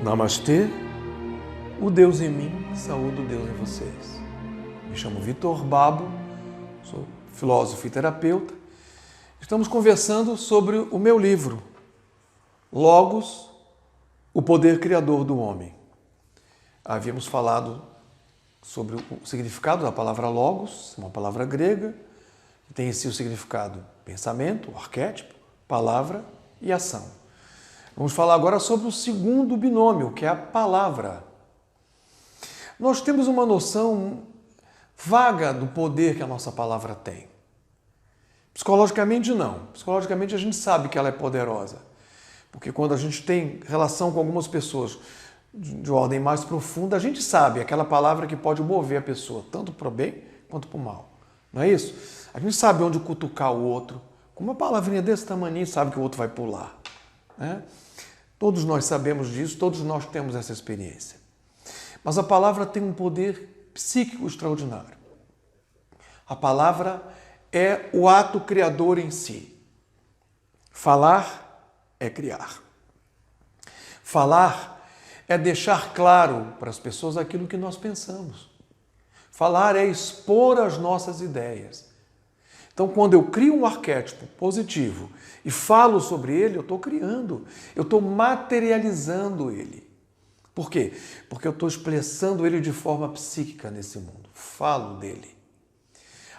Namastê, o Deus em mim, saúde o Deus em vocês. Me chamo Vitor Babo, sou filósofo e terapeuta. Estamos conversando sobre o meu livro, Logos, o poder criador do homem. Havíamos falado sobre o significado da palavra logos, uma palavra grega, que tem em si o significado pensamento, arquétipo, palavra e ação. Vamos falar agora sobre o segundo binômio, que é a palavra. Nós temos uma noção vaga do poder que a nossa palavra tem. Psicologicamente, não. Psicologicamente, a gente sabe que ela é poderosa. Porque quando a gente tem relação com algumas pessoas de ordem mais profunda, a gente sabe aquela palavra que pode mover a pessoa, tanto para o bem quanto para o mal. Não é isso? A gente sabe onde cutucar o outro. Com uma palavrinha desse tamanho, sabe que o outro vai pular. Né? Todos nós sabemos disso, todos nós temos essa experiência. Mas a palavra tem um poder psíquico extraordinário. A palavra é o ato criador em si. Falar é criar. Falar é deixar claro para as pessoas aquilo que nós pensamos. Falar é expor as nossas ideias. Então, quando eu crio um arquétipo positivo e falo sobre ele, eu estou criando, eu estou materializando ele. Por quê? Porque eu estou expressando ele de forma psíquica nesse mundo. Falo dele.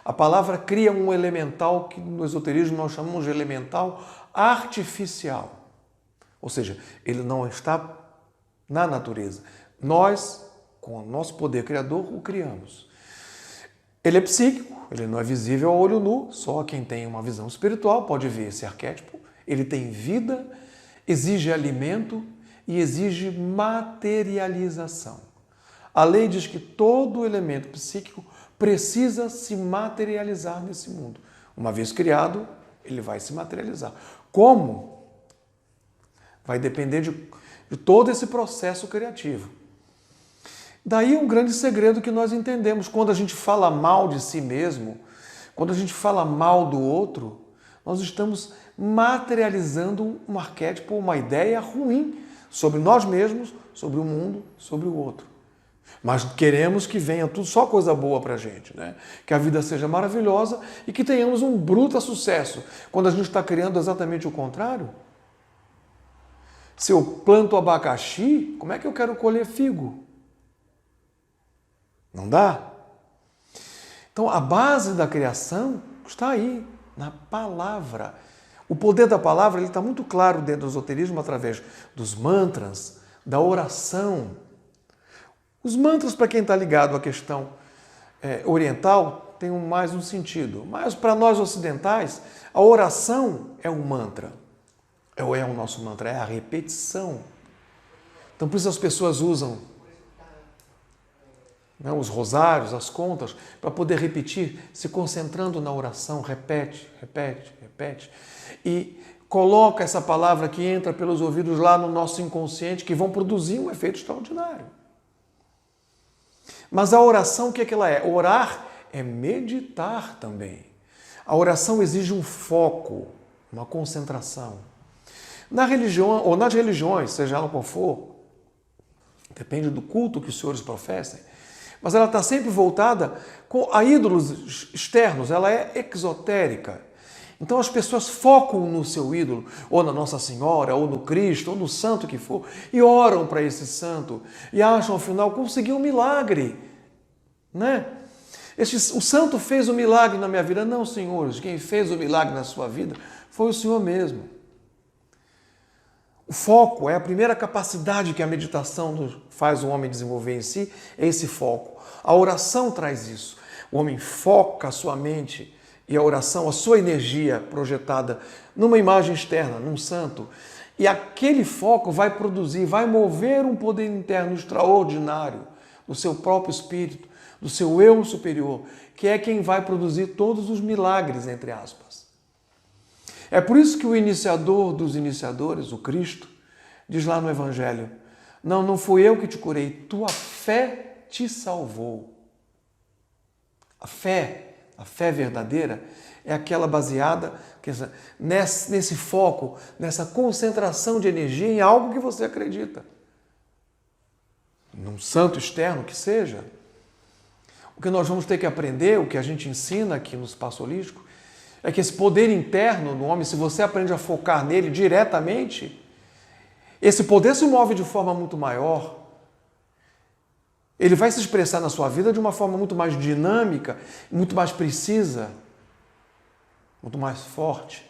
A palavra cria um elemental que no esoterismo nós chamamos de elemental artificial. Ou seja, ele não está na natureza. Nós, com o nosso poder criador, o criamos. Ele é psíquico, ele não é visível ao olho nu, só quem tem uma visão espiritual pode ver esse arquétipo. Ele tem vida, exige alimento e exige materialização. A lei diz que todo elemento psíquico precisa se materializar nesse mundo. Uma vez criado, ele vai se materializar. Como? Vai depender de todo esse processo criativo. Daí um grande segredo que nós entendemos. Quando a gente fala mal de si mesmo, quando a gente fala mal do outro, nós estamos materializando um arquétipo, uma ideia ruim sobre nós mesmos, sobre o mundo, sobre o outro. Mas queremos que venha tudo só coisa boa pra gente, né? Que a vida seja maravilhosa e que tenhamos um bruto sucesso. Quando a gente está criando exatamente o contrário. Se eu planto abacaxi, como é que eu quero colher figo? Não dá? Então, a base da criação está aí, na palavra. O poder da palavra ele está muito claro dentro do esoterismo através dos mantras, da oração. Os mantras, para quem está ligado à questão oriental, tem mais um sentido. Mas para nós ocidentais, a oração é um mantra. É o nosso mantra, é a repetição. Então, por isso as pessoas usam os rosários, as contas, para poder repetir, se concentrando na oração, repete, repete, repete. E coloca essa palavra que entra pelos ouvidos lá no nosso inconsciente, que vão produzir um efeito extraordinário. Mas a oração, o que é que ela é? Orar é meditar também. A oração exige um foco, uma concentração. Na religião, ou nas religiões, seja ela qual for, depende do culto que os senhores professem, mas ela está sempre voltada a ídolos externos, ela é exotérica. Então as pessoas focam no seu ídolo, ou na Nossa Senhora, ou no Cristo, ou no santo que for, e oram para esse santo, e acham, afinal, conseguir um milagre. Né? O santo fez o milagre na minha vida. Não, senhores, quem fez o milagre na sua vida foi o Senhor mesmo. O foco é a primeira capacidade que a meditação faz o homem desenvolver em si, é esse foco. A oração traz isso. O homem foca a sua mente e a oração, a sua energia projetada numa imagem externa, num santo. E aquele foco vai produzir, vai mover um poder interno extraordinário do seu próprio espírito, do seu eu superior, que é quem vai produzir todos os milagres, entre aspas. É por isso que o iniciador dos iniciadores, o Cristo, diz lá no Evangelho, não fui eu que te curei, tua fé te salvou. A fé verdadeira é aquela baseada nesse foco, nessa concentração de energia em algo que você acredita. num santo externo que seja. O que nós vamos ter que aprender, o que a gente ensina aqui no espaço holístico, é que esse poder interno no homem, se você aprende a focar nele diretamente, esse poder se move de forma muito maior. Ele vai se expressar na sua vida de uma forma muito mais dinâmica, muito mais precisa, muito mais forte.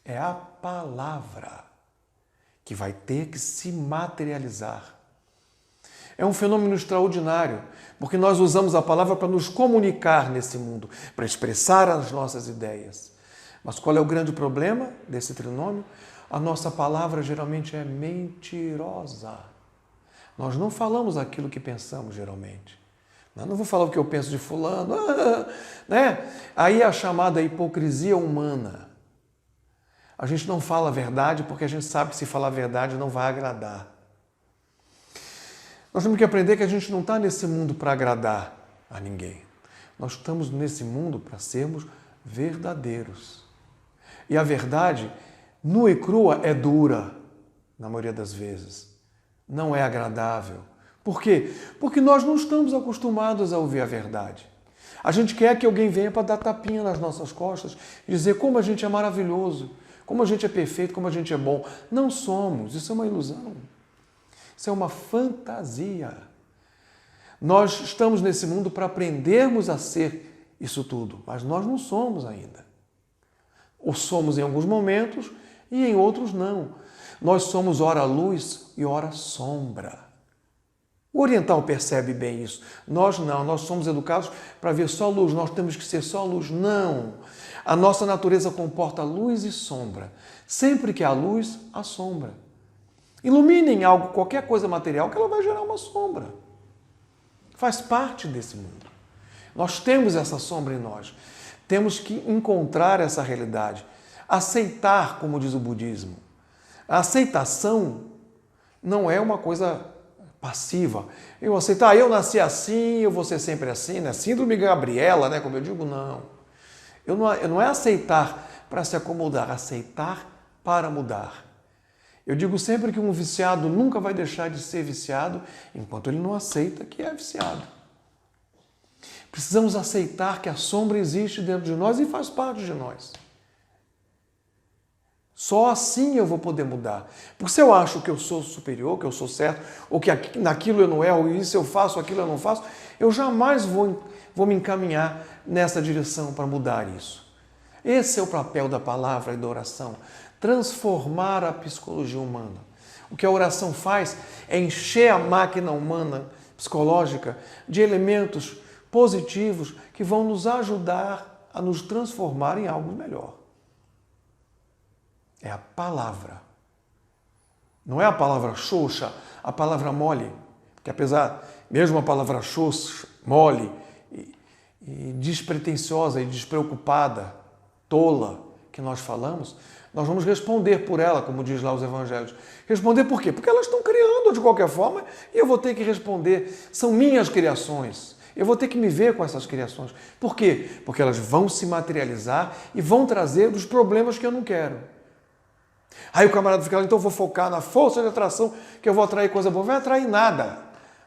É a palavra que vai ter que se materializar. É um fenômeno extraordinário, porque nós usamos a palavra para nos comunicar nesse mundo, para expressar as nossas ideias. Mas qual é o grande problema desse trinômio? A nossa palavra geralmente é mentirosa. Nós não falamos aquilo que pensamos geralmente. Eu não vou falar o que eu penso de fulano, né? Aí é a chamada hipocrisia humana. A gente não fala a verdade porque a gente sabe que se falar a verdade não vai agradar. Nós temos que aprender que a gente não está nesse mundo para agradar a ninguém. Nós estamos nesse mundo para sermos verdadeiros. E a verdade, nua e crua, é dura, na maioria das vezes. Não é agradável. Por quê? Porque nós não estamos acostumados a ouvir a verdade. A gente quer que alguém venha para dar tapinha nas nossas costas e dizer como a gente é maravilhoso, como a gente é perfeito, como a gente é bom. Não somos, isso é uma ilusão. Isso é uma fantasia. Nós estamos nesse mundo para aprendermos a ser isso tudo, mas nós não somos ainda. Ou somos em alguns momentos e em outros não. Nós somos ora luz e ora sombra. O oriental percebe bem isso. Nós não, nós somos educados para ver só luz, nós temos que ser só luz. Não. A nossa natureza comporta luz e sombra. Sempre que há luz, há sombra. Iluminem algo, qualquer coisa material, que ela vai gerar uma sombra. Faz parte desse mundo. Nós temos essa sombra em nós. Temos que encontrar essa realidade. Aceitar, como diz o budismo. A aceitação não é uma coisa passiva. Eu aceitar, eu nasci assim, eu vou ser sempre assim, né? Síndrome Gabriela, né? Como eu digo, não. Não é aceitar para se acomodar, aceitar para mudar. Eu digo sempre que um viciado nunca vai deixar de ser viciado enquanto ele não aceita que é viciado. Precisamos aceitar que a sombra existe dentro de nós e faz parte de nós. Só assim eu vou poder mudar. Porque se eu acho que eu sou superior, que eu sou certo, ou que naquilo eu não erro, ou isso eu faço, aquilo eu não faço, eu jamais vou me encaminhar nessa direção para mudar isso. Esse é o papel da palavra e da oração. Transformar a psicologia humana. O que a oração faz é encher a máquina humana, psicológica, de elementos positivos que vão nos ajudar a nos transformar em algo melhor. É a palavra. Não é a palavra xoxa, a palavra mole. Porque apesar, mesmo a palavra xoxa, mole, e despretensiosa e despreocupada, tola, que nós falamos, nós vamos responder por ela, como diz lá os evangelhos. Responder por quê? Porque elas estão criando de qualquer forma e eu vou ter que responder. São minhas criações. Eu vou ter que me ver com essas criações. Por quê? Porque elas vão se materializar e vão trazer os problemas que eu não quero. Aí o camarada fica lá, então eu vou focar na força de atração que eu vou atrair coisa boa. Não vai atrair nada.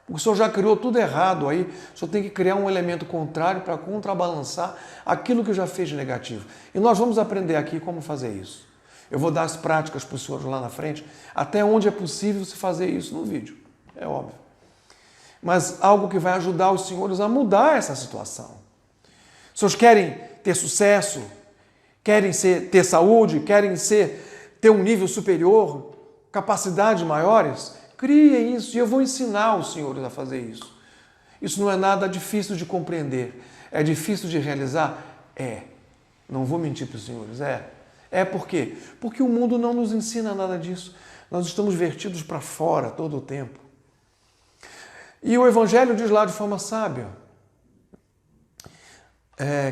O senhor já criou tudo errado aí. O senhor tem que criar um elemento contrário para contrabalançar aquilo que já fez de negativo. E nós vamos aprender aqui como fazer isso. Eu vou dar as práticas para os senhores lá na frente, até onde é possível se fazer isso no vídeo. É óbvio. Mas algo que vai ajudar os senhores a mudar essa situação. Os senhores querem ter sucesso, querem ter saúde, querem ter um nível superior, capacidades maiores? Criem isso e eu vou ensinar os senhores a fazer isso. Isso não é nada difícil de compreender. É difícil de realizar? É. Não vou mentir para os senhores, é. É por quê? Porque o mundo não nos ensina nada disso. Nós estamos vertidos para fora todo o tempo. E o Evangelho diz lá de forma sábia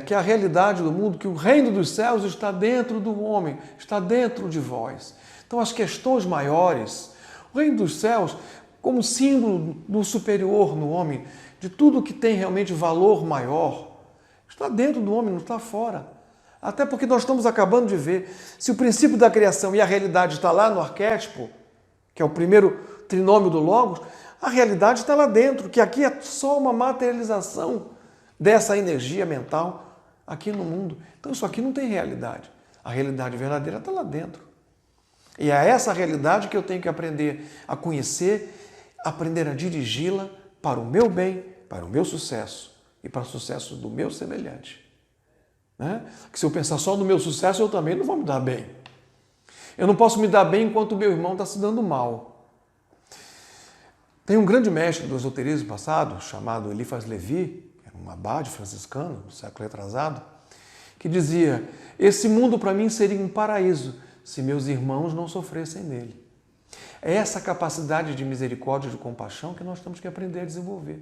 que a realidade do mundo, que o reino dos céus está dentro do homem, está dentro de vós. Então as questões maiores, o reino dos céus como símbolo do superior no homem, de tudo que tem realmente valor maior, está dentro do homem, não está fora. Até porque nós estamos acabando de ver, se o princípio da criação e a realidade está lá no arquétipo, que é o primeiro trinômio do Logos, A realidade está lá dentro, que aqui é só uma materialização dessa energia mental aqui no mundo. Então isso aqui não tem realidade. A realidade verdadeira está lá dentro. E é essa realidade que eu tenho que aprender a conhecer, aprender a dirigi-la para o meu bem, para o meu sucesso e para o sucesso do meu semelhante. Né? Que se eu pensar só no meu sucesso, eu também não vou me dar bem. Eu não posso me dar bem enquanto o meu irmão está se dando mal. Tem um grande mestre do esoterismo passado, chamado Eliphas Levi, que era um abade franciscano do século retrasado, que dizia: esse mundo para mim seria um paraíso se meus irmãos não sofressem nele. É essa capacidade de misericórdia e de compaixão que nós temos que aprender a desenvolver,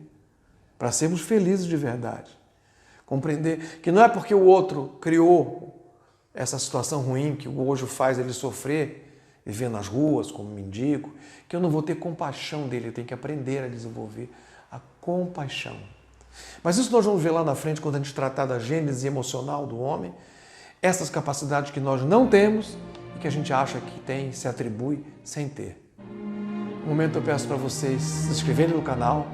para sermos felizes de verdade. Compreender que não é porque o outro criou essa situação ruim que hoje faz ele sofrer, viver nas ruas como mendigo, que eu não vou ter compaixão dele. Eu tenho que aprender a desenvolver a compaixão. Mas isso nós vamos ver lá na frente, quando a gente tratar da gênese emocional do homem, essas capacidades que nós não temos e que a gente acha que tem, se atribui sem ter. No momento eu peço para vocês se inscreverem no canal,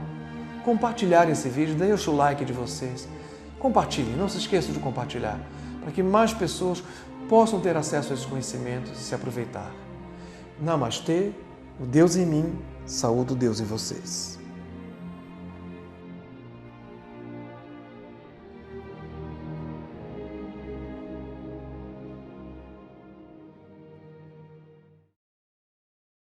compartilharem esse vídeo, deixem o like de vocês, compartilhem, não se esqueçam de compartilhar, para que mais pessoas possam ter acesso a esses conhecimentos e se aproveitar. Namastê, o Deus em mim, saúde o Deus em vocês.